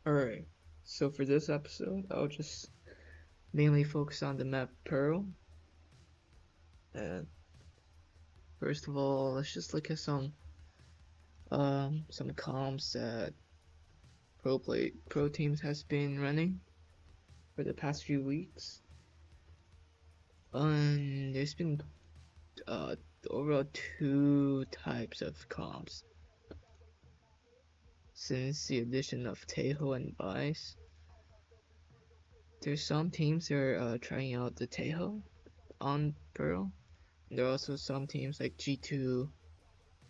Alright, so for this episode, I'll just mainly focus on the map Pearl. And first of all, let's just look at some comps that pro teams has been running for the past few weeks. There's been uh overall two types of comps since the addition of Tejo and Vice. There's some teams that are trying out the Tejo on Pearl. There are also some teams like G2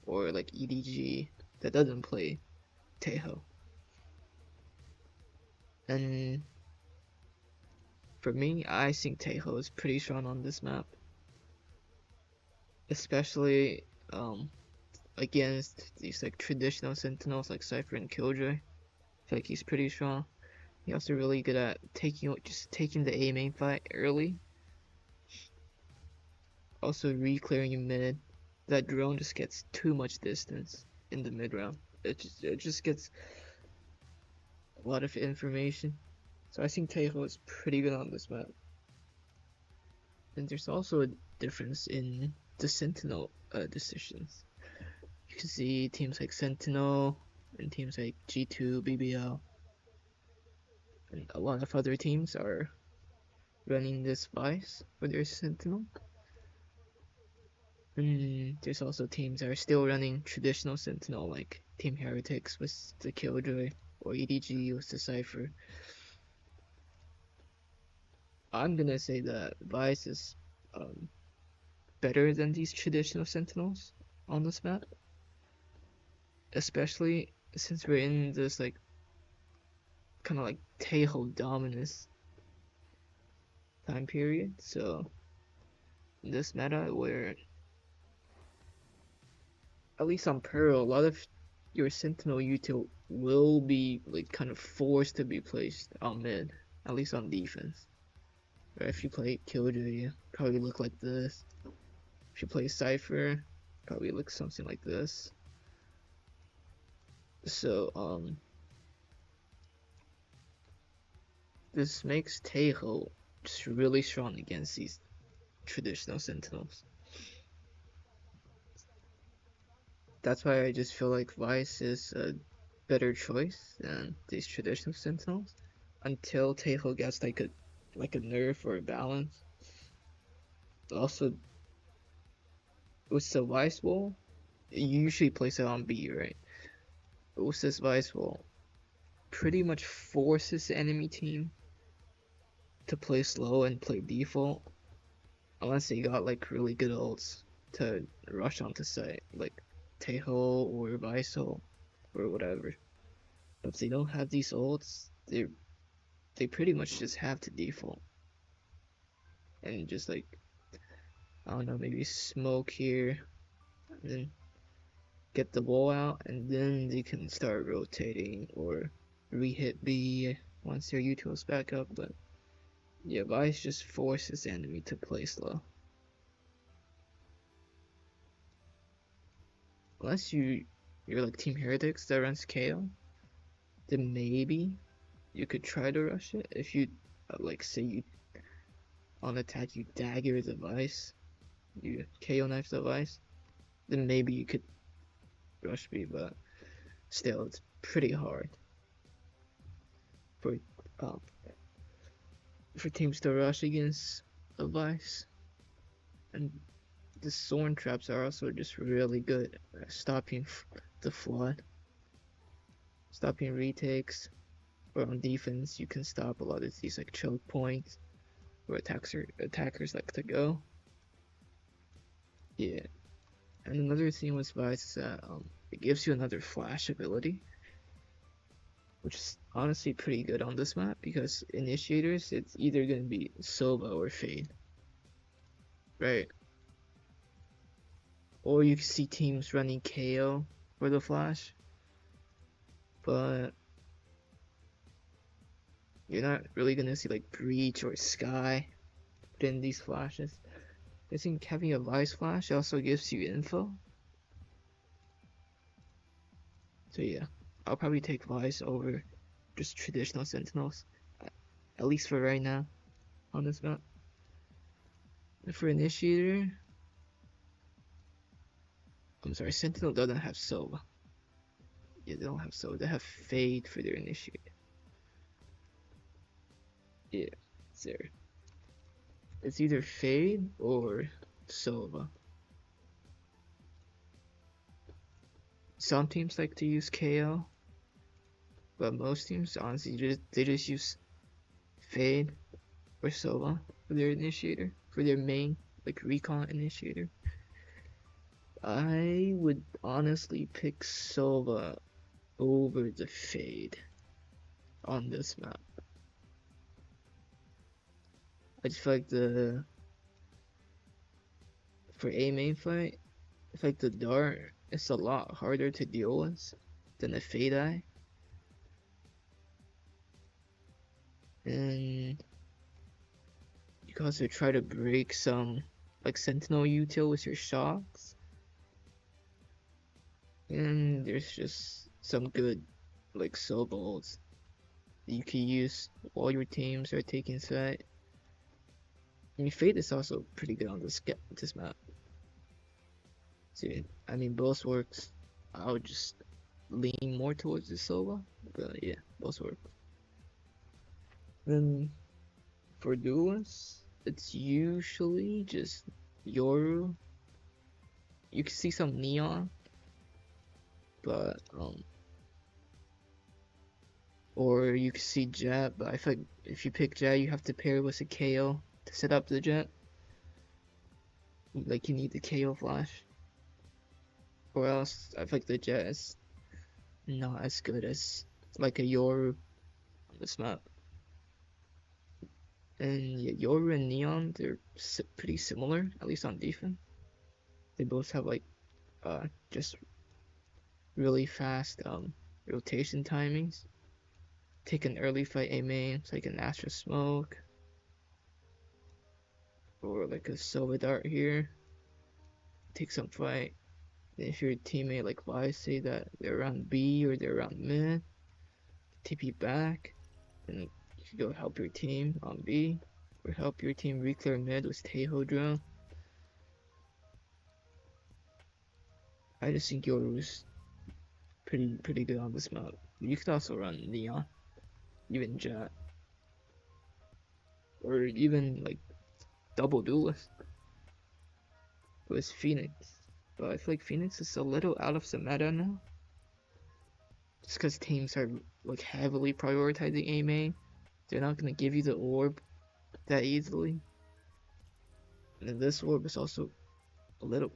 or like EDG that doesn't play Tejo. And for me, I think Tejo is pretty strong on this map, especially against these like traditional sentinels like Cypher and Killjoy. I feel like he's pretty strong. He's also really good at taking the A main fight early. Also re-clearing mid. That drone just gets too much distance in the mid round. It just gets a lot of information. So I think Tejo is pretty good on this map. And there's also a difference in the Sentinel decisions. You can see teams like Sentinel and teams like G2, BBL, and a lot of other teams are running this Vice for their Sentinel. And there's also teams that are still running traditional Sentinel, like Team Heretics with the Killjoy, or EDG with the Cypher. I'm gonna say that Vice is better than these traditional Sentinels on this map, especially since we're in this like kind of like Tejo dominance time period. So in this meta, where at least on Pearl, a lot of your Sentinel util will be like kind of forced to be placed on mid, at least on defense. Or if you play Killjoy, you probably look like this. If you play Cypher, probably looks something like this. So this makes Tejo just really strong against these traditional Sentinels. That's why I just feel like Vice is a better choice than these traditional Sentinels until Tejo gets like a nerf or a balance. Also, with the Vice wall, you usually place it on B, right? But with this Vice wall, pretty much forces the enemy team to play slow and play default, unless they got like really good ults to rush onto site, like Tejo or Vice or whatever. But if they don't have these ults, they pretty much just have to default and just like, I don't know, maybe smoke here, and then get the wall out, and then they can start rotating or re-hit B once their util's back up. But yeah, Vice just forces the enemy to play slow. Unless you're like Team Heretics that runs KO, then maybe you could try to rush it. If you like, say you on attack you dagger the Vice, you KO knife the Vice, then maybe you could rush B, but still it's pretty hard for teams to rush against a Vice. And the Thorn traps are also just really good at stopping the flood, stopping retakes, or on defense you can stop a lot of these like choke points where attackers like to go. Yeah. And another thing with Vice is that it gives you another flash ability, which is honestly pretty good on this map, because initiators, it's either going to be Sova or Fade, right? Or you can see teams running KO for the flash, but you're not really going to see like Breach or Sky put in these flashes. I think having a Vice flash also gives you info. So yeah, I'll probably take Vice over just traditional sentinels, at least for right now on this map. And for initiator, I'm sorry, sentinel doesn't have Sova. Yeah, they don't have Sova. They have Fade for their initiator. Yeah, it's there. It's either Fade or Sova. Some teams like to use KO, but most teams honestly they just use Fade or Sova for their initiator, for their main like recon initiator. I would honestly pick Sova over the Fade on this map. I just feel like for a main fight, I feel like the dart is a lot harder to deal with than the Fade Eye. And you can also try to break some like Sentinel util with your shocks. And there's just some good like Sobals you can use while your teams are taking side. I mean, Fate is also pretty good on this map. So, I mean, both works. I would just lean more towards the Sova, but yeah, both work. Then for duelists, it's usually just Yoru. You can see some Neon, but or you can see Jet. But I feel like if you pick Jet, you have to pair it with a KO to set up the Jet. Like you need the KO flash, or else I feel like the Jet is not as good as like a Yoru on this map. And yeah, Yoru and Neon, they're pretty similar, at least on defense. They both have like just really fast rotation timings. Take an early fight A main, like an Astra Smoke, or like a Sova Dart here. Take some fight. And if your teammate like Y say that they're around B or they're around mid, TP back, and you can go help your team on B, or help your team re-clear mid with Taeho drone. I just think Yoru's pretty good on this map. You could also run Neon, even Jet, or even like double duelist with Phoenix. But I feel like Phoenix is a little out of the meta now, just because teams are like heavily prioritizing A main. They're not gonna give you the orb that easily, and then this orb is also a little.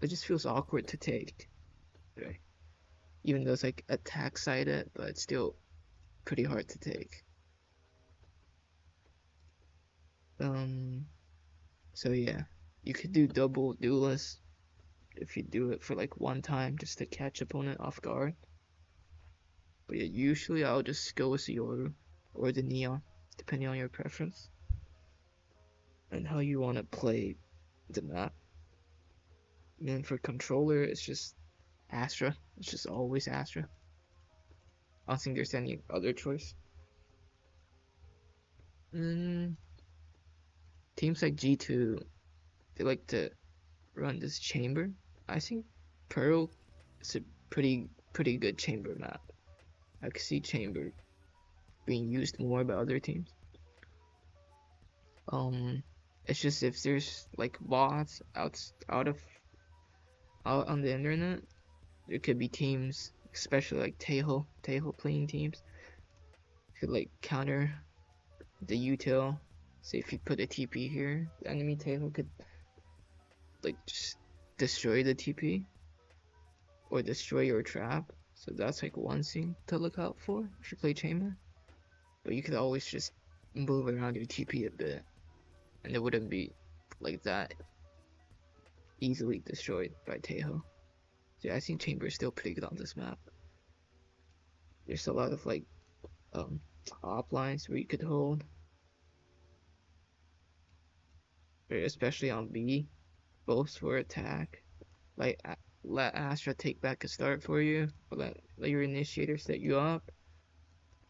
It just feels awkward to take, right? Even though it's like attack sided, but it's still pretty hard to take. So yeah, you could do double duelist if you do it for like one time just to catch opponent off guard. But yeah, usually I'll just go with the Yoru or the Neon, depending on your preference and how you want to play the map. And then for controller, it's just Astra. It's just always Astra. I don't think there's any other choice. Teams like G2, they like to run this chamber. I think Pearl is a pretty good chamber map. I could see chamber being used more by other teams. It's just if there's like bots out on the internet, there could be teams, especially like Taeho playing teams, could like counter the util. Say if you put a TP here, the enemy Taeho could like just destroy the TP or destroy your trap. So that's like one thing to look out for if you play chamber. But you could always just move around your TP a bit, and it wouldn't be like that easily destroyed by Taeho. So yeah, I think chamber is still pretty good on this map. There's a lot of like op lines where you could hold, especially on B, both for attack. Like let Astra take back a start for you, or let your initiator set you up,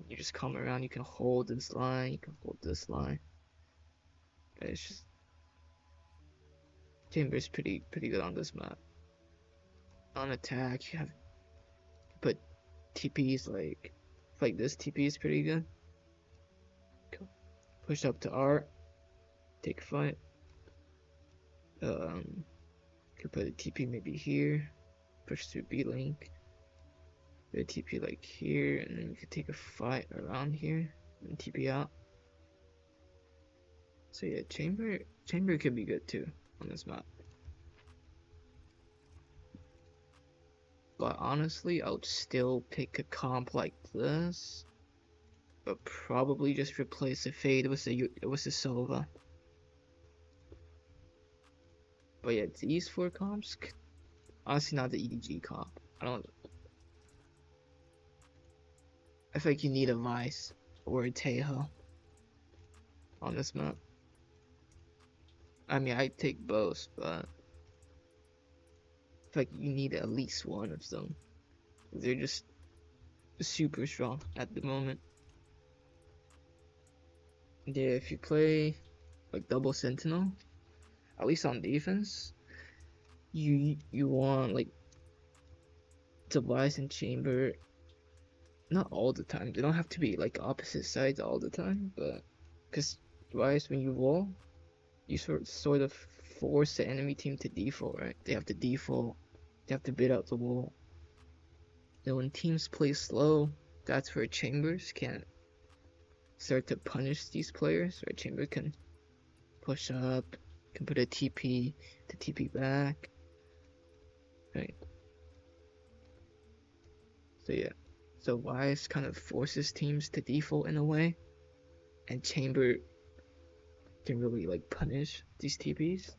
You just come around, you can hold this line, you can hold this line. It's just Chamber's pretty good on this map. On attack, you have put TPs like this TP is pretty good. Push up to R, take a fight. Could put a TP maybe here, push through B link. Put a TP like here, and then you could take a fight around here and TP out. So yeah, Chamber could be good too on this map. But honestly, I would still pick a comp like this, but probably just replace the Fade with the Sova. But yeah, these 4 comps, honestly not the EDG comp. I feel like you need a Vice or a Tejo on this map. I mean, I'd take both, but I feel like you need at least one of them. They're just super strong at the moment. Yeah, if you play like double Sentinel, at least on defense, you want like Tobias and Chamber. Not all the time. They don't have to be like opposite sides all the time, but because Tobias, when you wall, you sort of force the enemy team to default, right? They have to default. They have to bid out the wall. Then when teams play slow, that's where Chambers can start to punish these players, right? Chamber can push up, can put a TP to TP back, right? So yeah, so Wise kind of forces teams to default in a way, and Chamber can really like punish these TPs.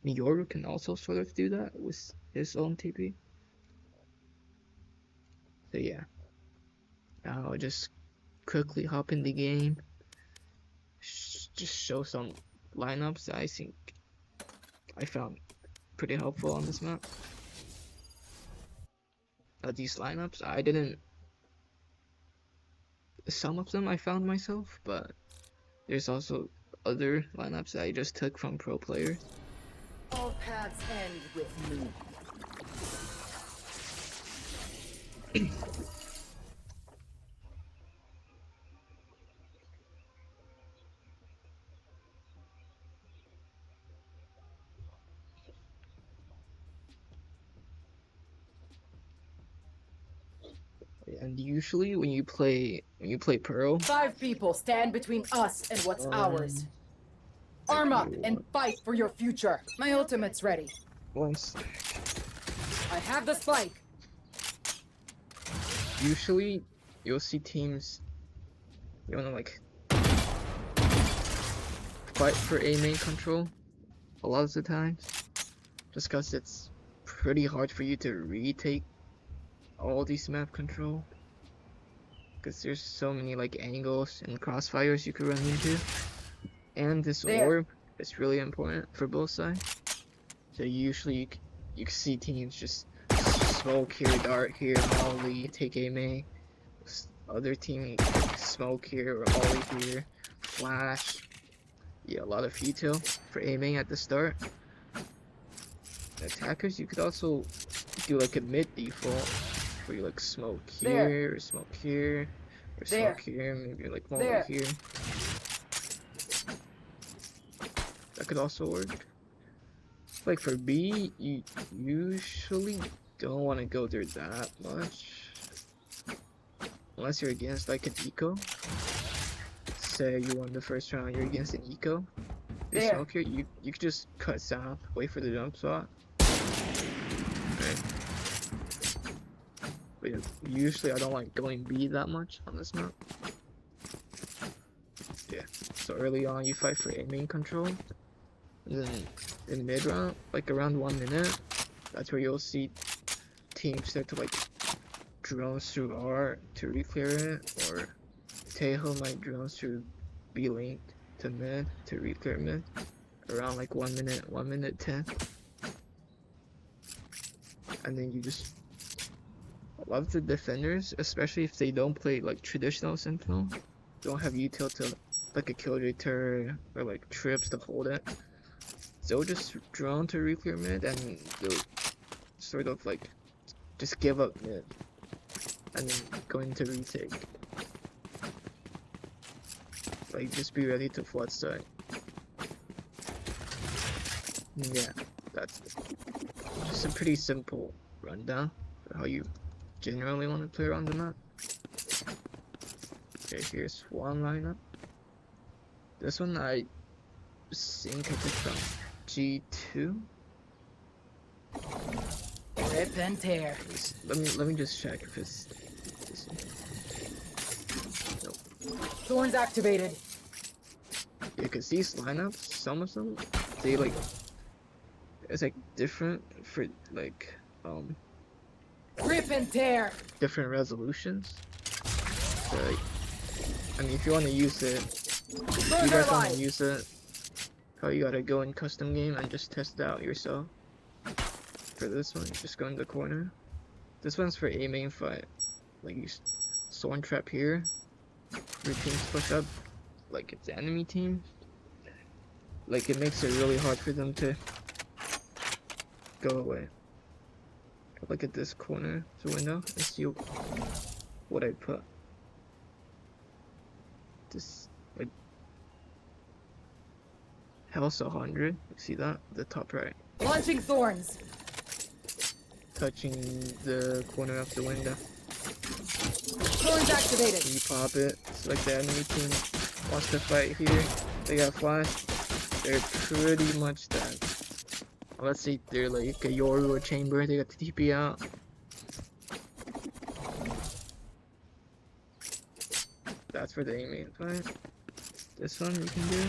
Yoru can also sort of do that with his own TP. So yeah, now I'll just quickly hop in the game, just show some lineups that I think I found pretty helpful on this map. These lineups, some of them I found myself, but there's also other lineups that I just took from pro players. All paths end with me. And usually when you play pro, 5 people stand between us and what's ours. Arm up and fight for your future. My ultimate's ready. Once I have the spike. usually you'll see teams you wanna like fight for A main control a lot of the times, just cause it's pretty hard for you to retake all these map control, because there's so many like angles and crossfires you could run into, and this orb is really important for both sides. So usually you can see teams just smoke here, dart here, molly, take A main. Other team smoke here or molly here, flash. Yeah, a lot of retail for aiming at the start. Attackers, you could also do like a mid default where you like smoke here, or smoke here, or smoke here, maybe like molly here. That could also work. Like for B, you usually don't want to go there that much. Unless you're against like an eco. Say you won the first round, you're against an eco. You smoke here, you could just cut south, wait for the jump spot. Right. But yeah, usually I don't like going B that much on this map. Yeah. So early on you fight for A main control. And then in mid round, like around 1 minute, that's where you'll see teams start to like drones through R to re-clear it, or Tejo might drones through B link to mid to re-clear mid around like 1 minute 10, and then you just A lot of the defenders, especially if they don't play like traditional Sentinel, don't have util to like a killjoy turret or like trips to hold it. They'll just drone to reclear mid and they'll sort of like just give up mid and go into retake. Like just be ready to flood side. Yeah, that's just a pretty simple rundown for how you generally want to play around the map. Okay, here's one lineup. This one I think I took from G2. Rip and tear. Let me just check if it's this one. Nope. Thorns activated. Yeah, cause these lineups, some of them, they like it's like different for like Rip and tear. different resolutions. So like, I mean, if you want to use it, if you guys want to use it, probably you gotta go in custom game and just test it out yourself. For this one, just go in the corner. This one's for A main fight. Like you Thorn trap here. Your teams push up, like it's the enemy team. Like it makes it really hard for them to go away. Look at this corner, the window, and see what I put. This like House 100. See that? The top right. Launching thorns. Touching the corner of the window. Thorns activated. You pop it. It's like the enemy team wants to fight here. They got flash. They're pretty much dead. Let's see, they're like a Yoru or Chamber. They got the TP out. That's for the main fight. This one you can do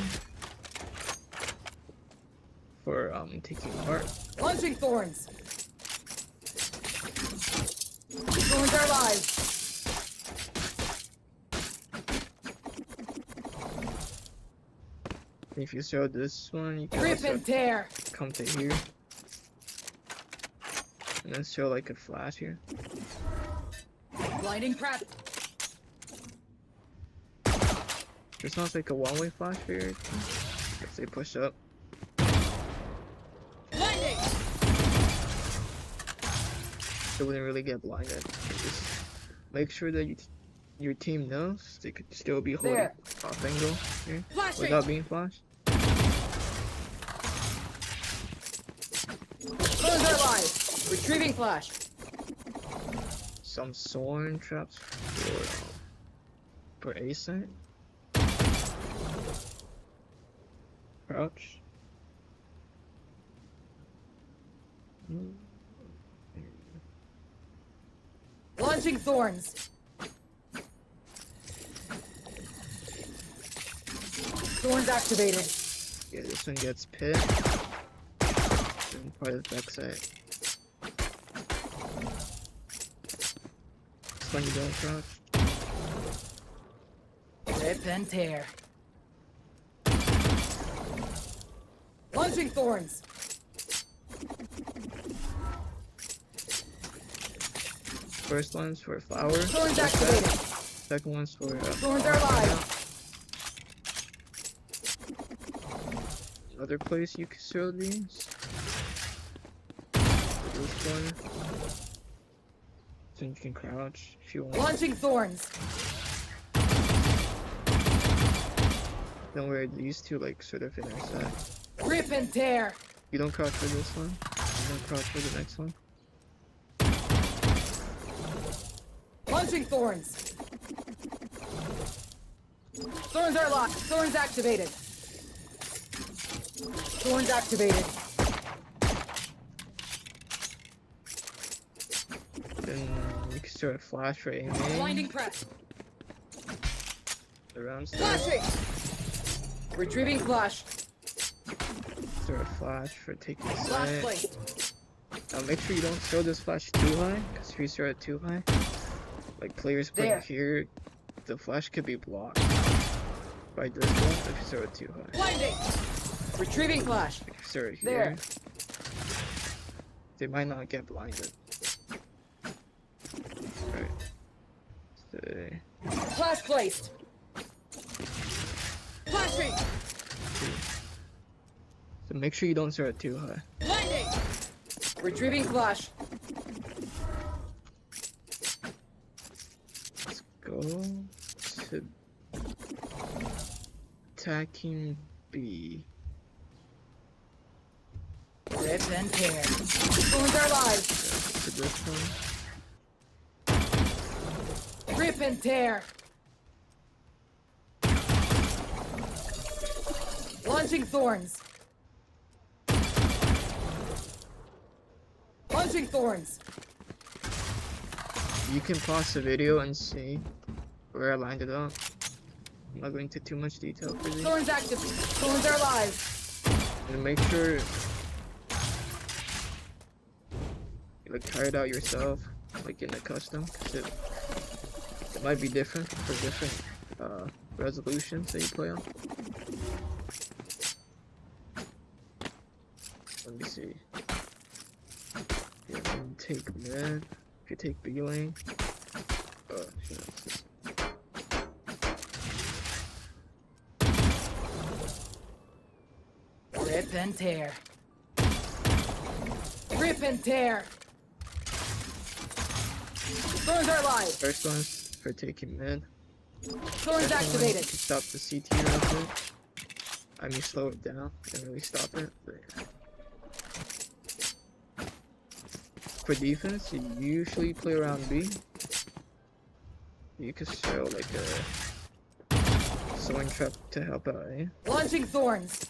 for taking heart. Launching thorns. Thorns are live. If you show this one, you can Rip also and tear. come to here. And then show like a flash here. Blinding prep. This one's like a one-way flash for your team. If they push up. Blinding. They wouldn't really get blinded. Just make sure that your team knows they could still be holding There. off angle here Flashing. without being flashed. Thorns are live. Retrieving flash. Some Soren traps for A site. Crouch. Launching thorns. Thorns activated. Yeah, this one gets pit. And part of the backside. This one you don't crouch. Rip and tear. Launching thorns. First one's for flower. Thorns activated. Second one's for Thorns are live. another place you can throw these. This one. So you can crouch if you want. Launching thorns. Don't worry, these two like sort of intersect. Rip and tear. You don't crouch for this one. You don't crouch for the next one. Launching thorns. Thorns are locked. Thorns activated. Thorns activated. Then you can throw a flash for aiming. Blinding press. Around stuff. Flashing. Retrieving flash. Throw a flash for taking Flash sight. placed. Now make sure you don't throw this flash too high, because if you throw it too high, like players playing There. here, the flash could be blocked by this one if you throw it too high. Blinding. Retrieving flash. If you throw it here, There. they might not get blinded. Flash placed. Flashing. So make sure you don't start too high. Blinding. Retrieving flash. Let's go to attacking B. Rip and tear. Wounds are live. To this one. Rip and tear. Launching thorns. Launching thorns. You can pause the video and see where I lined it up. I'm not going into too much detail for these. Thorns active. Thorns are live. And make sure you like try it out yourself, like in the custom, because it might be different for different resolutions that you play on. Let me see. Yeah, then take mid. If you take B lane, shit. Rip and tear. Rip and tear. Thorns are live. First one's for taking mid. Thorns Second one, you activated. can stop the CT real quick. I mean, slow it down and really stop it. But for defense, you usually play around B. You could show like a sewing trap to help out, eh? Launching thorns.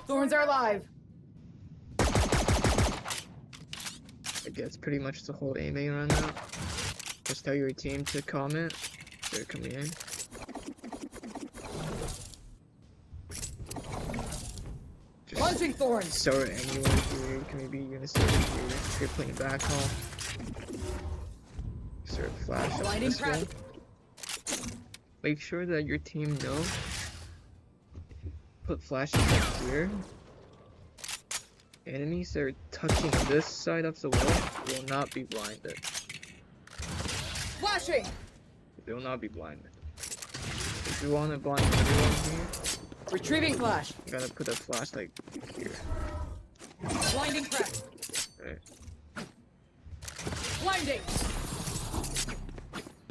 Thorns are live. I guess pretty much the whole aiming around now. Just tell your team to comment. They're coming in. Just Launching thorns. start anywhere here. You can maybe even start it here if you're playing back home. Start flash up Blinding this crack. way. Make sure that your team knows. Put flashes up here. Enemies that are touching this side of the wall will not be blinded. Flashing. They will not be blinded. If you want to blind everyone here, Retrieving flash. you gotta put a flashlight here. Blinding crack. Right. Blinding.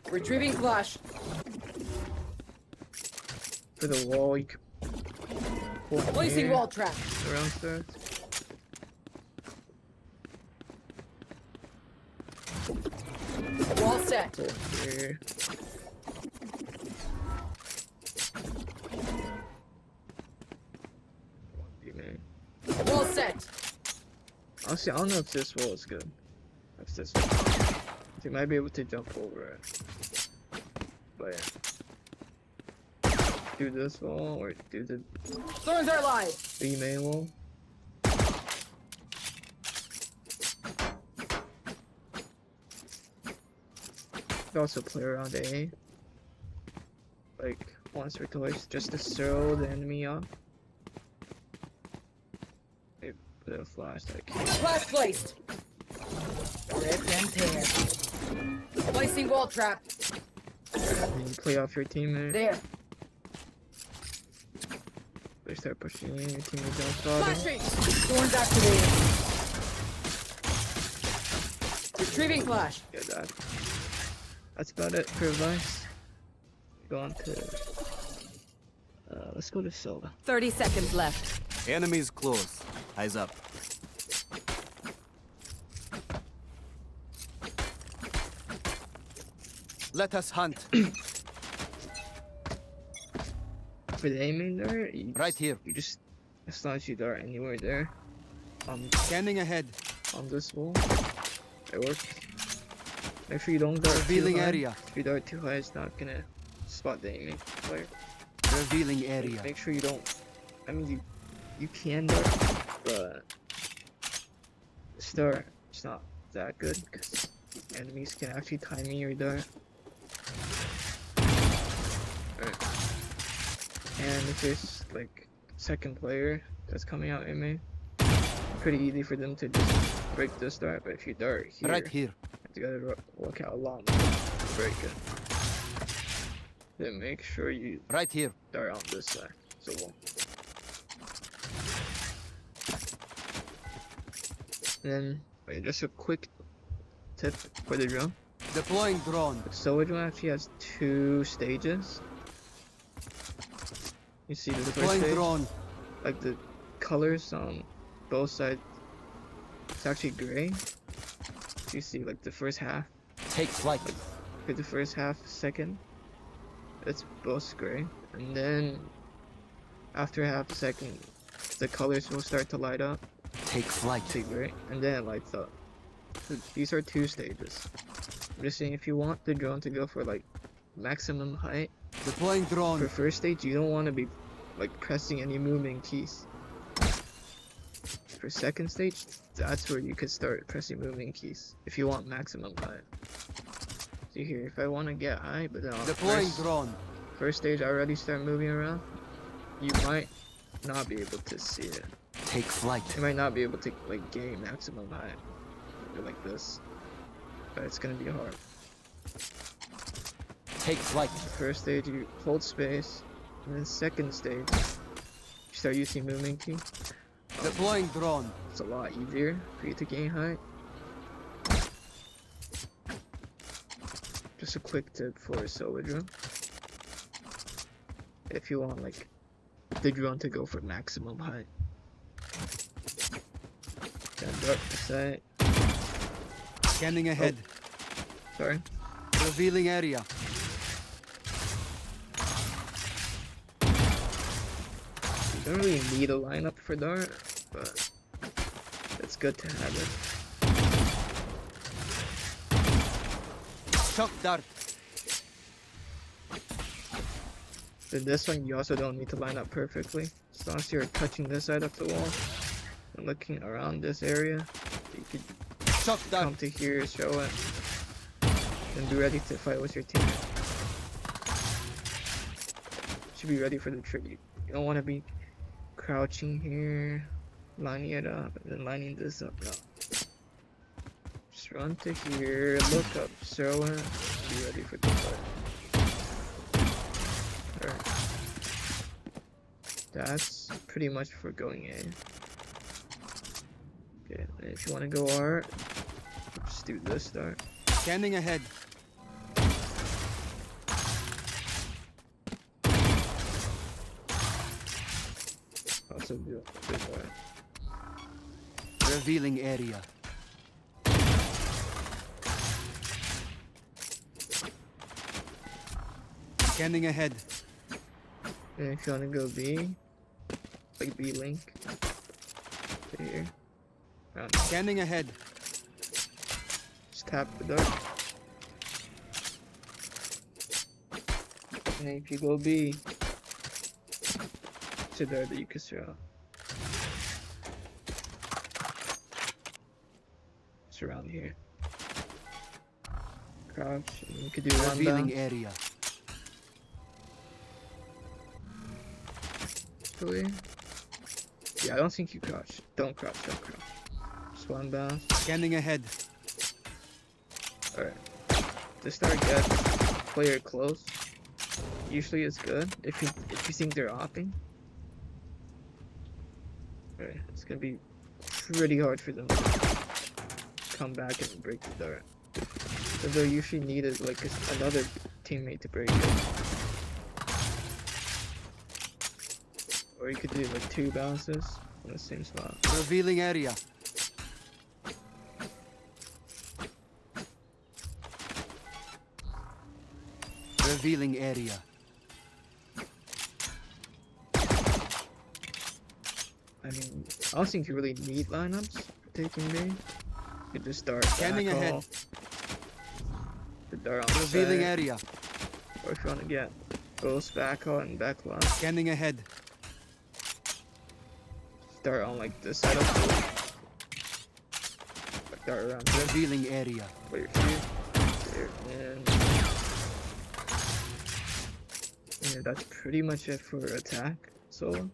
Retrieving flash. For the wall, you can pull Placing here, wall trap. around starts. Wall set. Pull here. Man. Wall set. Honestly, I don't know if this wall is good. That's this one. You might be able to jump over it. But yeah. Do this wall or do the Thorns are live. B main wall. You can also play around A. Like once or twice just to throw the enemy off. Maybe put a flashlight here. Flash placed. Rip and tear. Placing wall trap. And then you play off your teammate. There. They start pushing in, your teammate jumps bottom. Flashing. Thorns activated. Retrieving flash. Yeah, that's about it for advice. Go on to let's go to Silva. 30 seconds left. Enemies close. Eyes up. Let us hunt. For the aiming there, you Right here. You just as long as you dart anywhere there, Scanning ahead. on this wall, it works. Make sure you don't dart too Revealing high. area. If you dart too high, it's not gonna spot the aiming player. Revealing area. Make sure you don't. I mean, you can dart, but start it's not that good because enemies can actually time your dart. Alright. And if there's like second player that's coming out in me, pretty easy for them to just break this dart, but if you dart here, Right here. you gotta look out a lot more to break it. Then make sure you Right here. dart on this side. So one. Then wait, just a quick tip for the drone. Deploying drone. The solar drone actually has 2 stages. You see the first Deploying stage, drone. like the colors on both sides, it's actually gray. You see like the first half, Take flight. for the first half second, it's both gray, and then after half a second, the colors will start to light up, Take flight. see gray, and then it lights up. So these are 2 stages. I'm just saying, if you want the drone to go for like maximum height, Deploying drone. for first stage, you don't want to be like pressing any moving keys. For second stage, that's where you could start pressing moving keys if you want maximum height. See here, if I want to get high, but then on Deploying drone. first stage I already start moving around, you might not be able to see it. Take flight. You might not be able to like gain maximum height like this, but it's gonna be hard. Take flight. First stage you hold space, and then second stage you start using moving key. Deploying drone. It's a lot easier for you to gain height. Just a quick tip for a solar drone. If you want like the drone to go for maximum height. Got dark side. Scanning ahead. Sorry. Revealing area. You don't really need a lineup for dart, but it's good to have it. Shock dart. For this one, you also don't need to line up perfectly. As long as you're touching this side of the wall and looking around this area, you could Shock dart. come to here, show it, and be ready to fight with your team. Should be ready for the trick. You don't want to be crouching here, lining it up, and then lining this up. No. Just run to here, look up, show it, be ready for the fight. Alright. That's pretty much for going in. Okay, and if you want to go art, just do this start. Scanning ahead. Also do this art. Revealing area. Scanning ahead. And if you want to go B, like B link, to here. Around. Scanning ahead. Just tap the dart. And if you go B, it's a dart that you can throw. It's around here. Crouch, and you could do one Revealing down. area. Actually. Yeah, I don't think you crouch. Don't crouch, don't crouch. Just one bounce. Scanning ahead. Alright. To start get player close. Usually it's good if you think they're offing. Alright, it's gonna be pretty hard for them to come back and break the dart. So they'll usually need is like another teammate to break it. Or you could do like 2 bounces in the same spot. Revealing area. Revealing area. I mean, I don't think you really need lineups for taking B. You could just start Scanning back ahead. off, the dart on the Revealing side, area. or if you want to get both back on and back left, Scanning ahead. start on like this side of the wall. Like dart around here, Revealing area. wait here, and yeah, that's pretty much it for attack solo.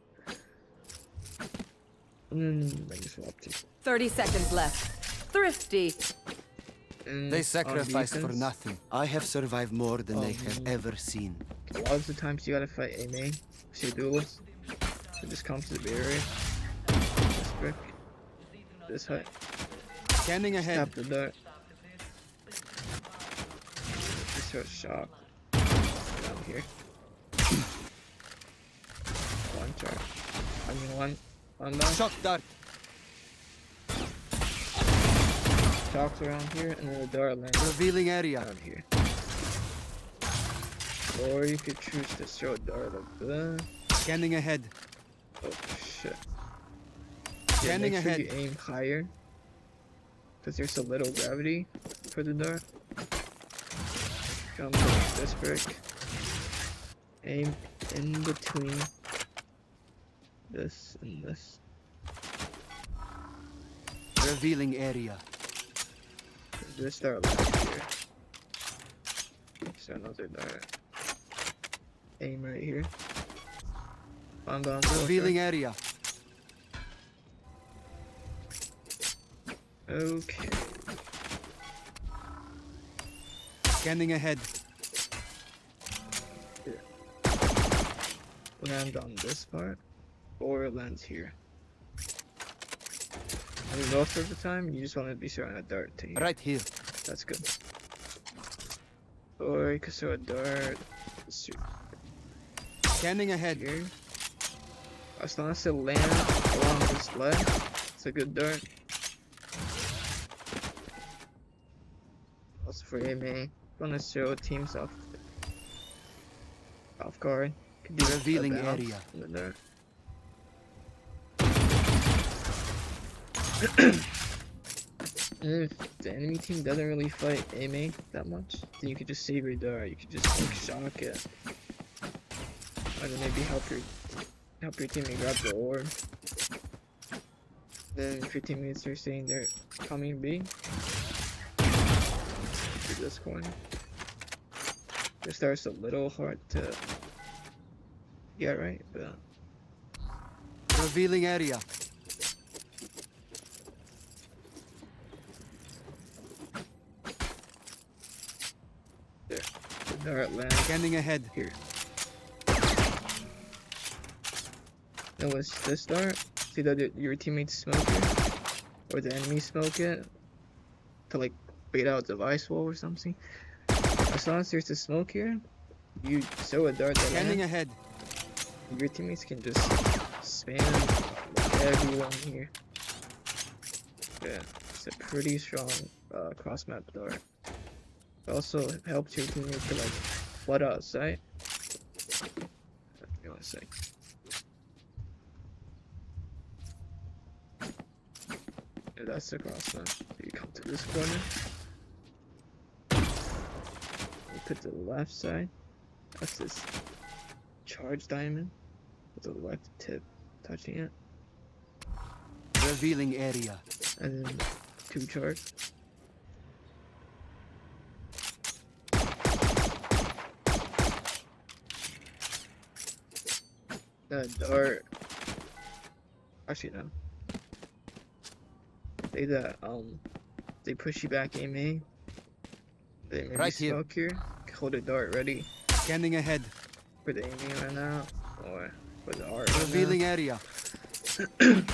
I just swap to. 30 seconds left. Thrifty. And They on sacrifice for defense, nothing. I have survived more than they have ever seen. a lot of the times you gotta fight a main, see duels. So just come to the barrier. This brick. This height. Scanning ahead. Tap the dart. Just throw a shock. Down here. One charge. I mean one down. Shock dart. Shocks around here, and then the dart lands Revealing area. down here. Or you could choose to throw a dart like that. Scanning ahead. Oh shit. Scanning Make sure ahead. you aim higher. Because there's a little gravity for the dart. Jump to this brick. Aim in between this and this. Revealing area. This dart lands here. So another dart. Aim right here. On down. Revealing area. Okay. Scanning ahead. Land on this part, or it lands here. I mean, most of the time, you just want to be throwing a dart to here. Right here. That's good. Or you could throw a dart Scanning ahead. here. As long as it lands along this ledge, it's a good dart. Also for AMA, want to throw teams off guard. Could do a Revealing bounce area. on the dart. If the enemy team doesn't really fight AMA that much, then you could just save your dart. You could just like, shock it, or then maybe help your teammate grab the orb. Then if your teammates are saying they're coming B, to this corner. This start's a little hard to get right, but Revealing area. there. The dart lands Scanning ahead. here. Now with this dart, see that your teammates smoke it, or the enemy smoke it, to like bait out the device wall or something. As long as there's a smoke here, you throw a dart that Scanning lands, ahead. your teammates can just spam everyone here. Yeah, it's a pretty strong cross-map dart. It also helps your teammate to like flood outside. Give me one sec. Yeah, that's the cross-map. You come to this corner. You put the left side. That's this charge diamond with the left tip touching it, Revealing area. and then 2 charge. The dart. Actually, no. Say that they push you back aim A. They maybe Right here. smoke here. Hold the dart ready Scanning ahead. for the aiming right now, or for the art. Revealing area. Then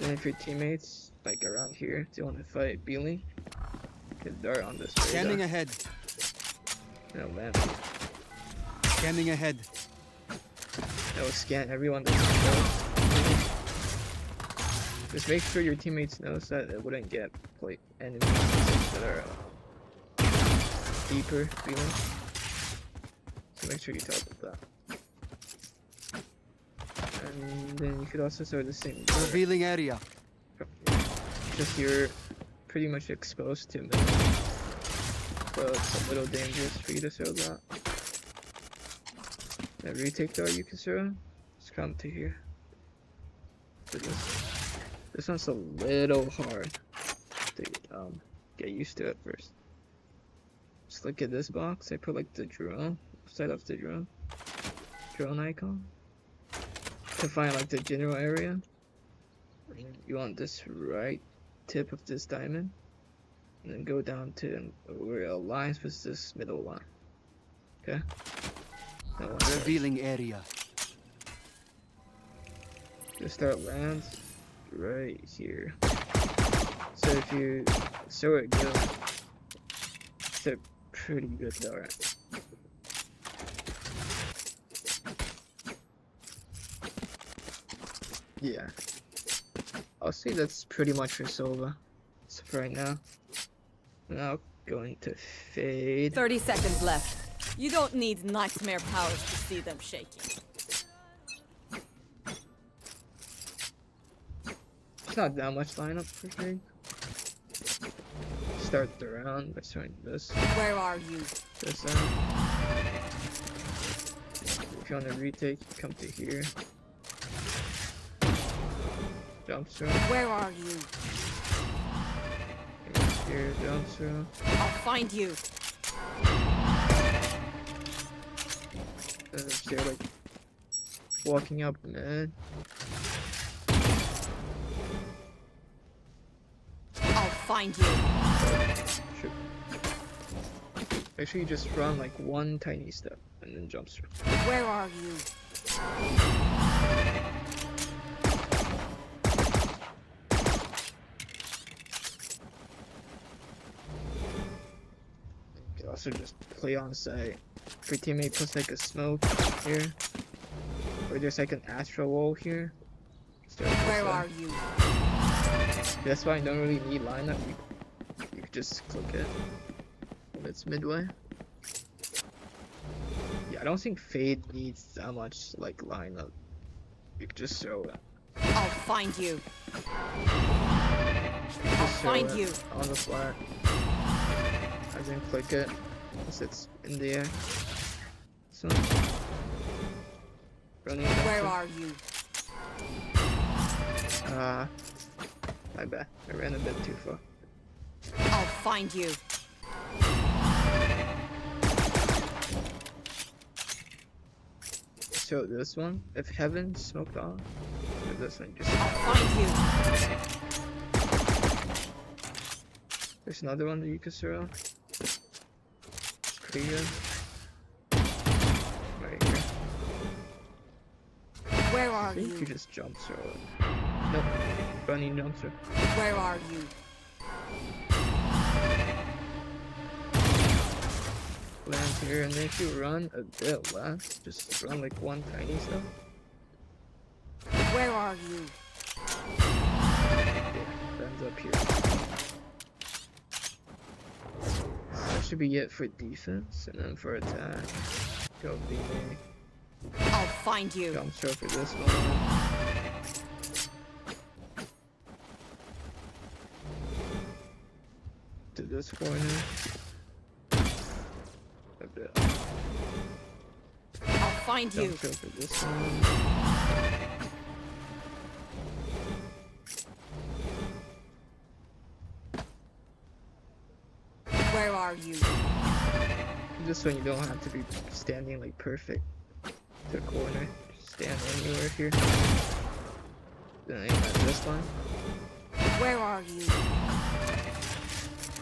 if your teammates like around here, do you want to fight Beeling? Get dart on this Scanning radar. ahead. No man. Scanning ahead. No, scan everyone that's close. Just make sure your teammates knows that it wouldn't get like enemies that are deeper feeling. So make sure you tell them that. And then you could also throw the same dart. Revealing area. Just you're pretty much exposed to them. So it's a little dangerous for you to throw that. The retake dart you can throw, just come to here. So this one's a little hard to get used to at first. Just look at this box. I put like the drone, side of the drone icon to find like the general area. You want this right tip of this diamond, and then go down to where it aligns with this middle line. Okay? Now Revealing area. just start lands right here. So if you show it good, it's a pretty good dart. Yeah. I'll say that's pretty much for Silva. So for right now. Now going to fade. 30 seconds left. You don't need nightmare powers to see them shaking. It's not that much lineup for fade. Start the round by starting this. Where are you? This end. If you want to retake, you come to here. Jump throw. Where are you? Here, jump throw. I'll find you. If they're like walking up mid. I'll find you. Shoot. Make sure you just run like one tiny step and then jump through. Where are you? You can also just play on site. If your teammate puts like a smoke here, or there's like an astral wall here. Where are you? That's why I don't really need lineup. You can just click it when it's midway. Yeah, I don't think Fade needs that much like lineup. You can just throw it. I'll find you. I'll find you. On the flat. And then click it once it's in the air. So running Where are you? My bad. I ran a bit too far. I'll find you. So this one, if Heaven smoked on, or this one just. I'll find you. There's another one that you could throw. Pretty good. Right here. Where I are think you you? just jump throw it. Nope. Running jump throw. Where are you? Land here, and then if you run a bit less, just run like one tiny step. Where are you? Yeah, lands up here. That should be it for defense, and then for attack, go B. I'll find you. Jump throw for this one. To this corner. A bit. I'll find Jump you. throw for this one. Where are you? This one you don't have to be standing like perfect to the corner. Just stand anywhere here. Then aim at this one. Where are you?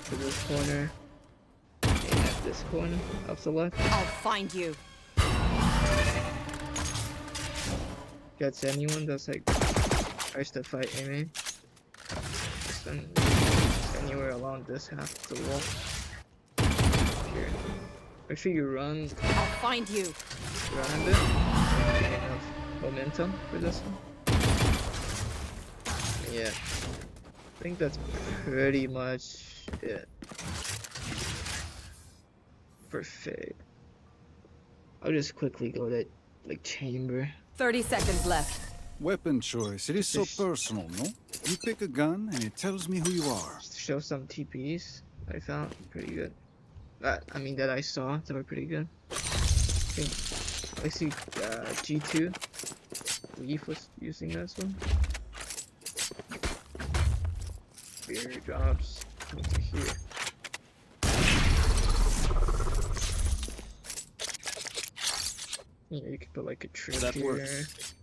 To this corner. Aim at this corner. Up to the left. I'll find you. Gets anyone that's like tries to fight aiming. Just then anywhere along this half of the wall. Here. Make sure you run I'll find you. around it. And gain enough momentum for this one. Yeah. I think that's pretty much it for Fade. I'll just quickly go to like chamber. 30 seconds left. Weapon choice. It is so personal, no? You pick a gun and it tells me who you are. Just to show some TPs I found pretty good. I mean that I saw that were pretty good. I think I see G2. Leaf was using this one. Spear drops into here. Yeah, you could put like a tree That here. works.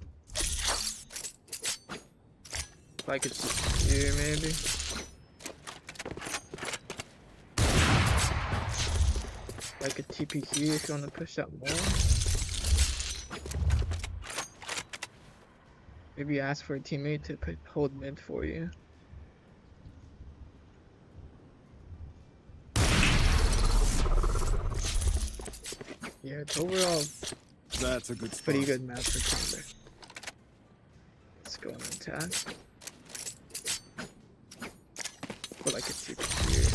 Like it's here maybe. Like a TP here if you want to push that more. Maybe ask for a teammate to hold mid for you. Yeah, it's overall That's a good spot. pretty good match for Thunder. Let's go on attack. Put like a TP here.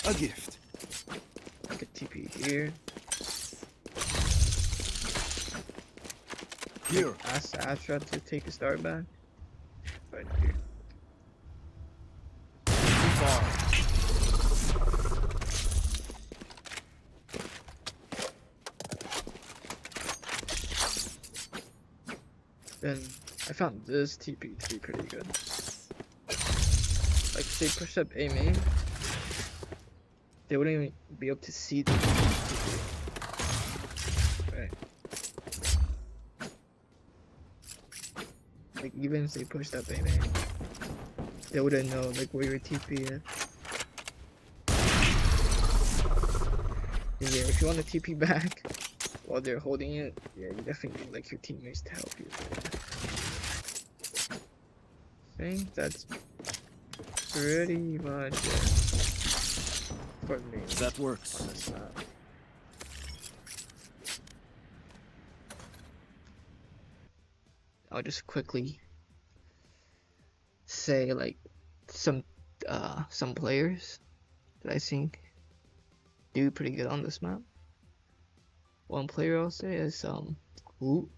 A gift. Like a TP here. Here. Ask Astra to take a start back. Right here. Too far. Then I found this TP to be pretty good. Like if they push up A main, they wouldn't even be able to see the TP. Right. Like even if they pushed up A main, they wouldn't know like where your TP is. And yeah, if you want to TP back while they're holding it, yeah, you definitely need like your teammates to help you. I think that's pretty much it for me That works. on this map. I'll just quickly say like some players that I think do pretty good on this map. One player I'll say is Wu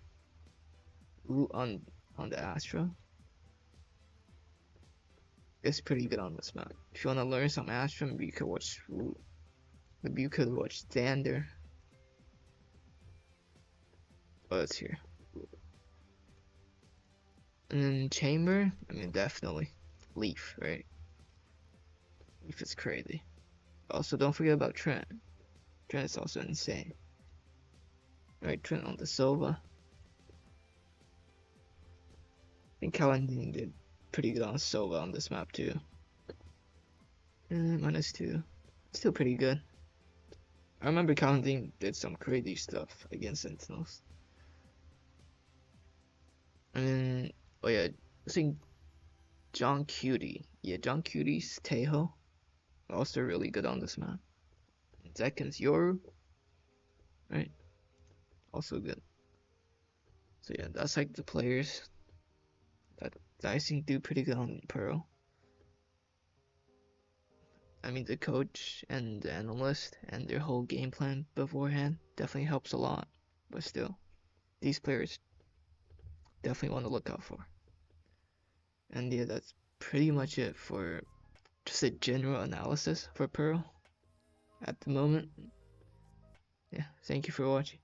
on the Astra. It's pretty good on this map. If you want to learn some Astra, maybe you could watch Wu. Maybe you could watch Xander. Oh, it's here. And then Chamber, I mean definitely. Leaf, right? Leaf is crazy. Also, don't forget about Trent. Trent is also insane. Right, Trent on the Sova. I think Kalandin did pretty good on Sova on this map too. -2. Still pretty good. I remember Kalandin did some crazy stuff against Sentinels. And then, oh yeah, I think John Cutie. Yeah, John Cutie's Tejo. Also really good on this map. Zekken's Yoru. Right? Also good. So yeah, that's like the players that I think do pretty good on Pearl. I mean, the coach and the analyst and their whole game plan beforehand definitely helps a lot. But still, these players definitely want to look out for. And yeah, that's pretty much it for just a general analysis for Pearl at the moment. Yeah, thank you for watching.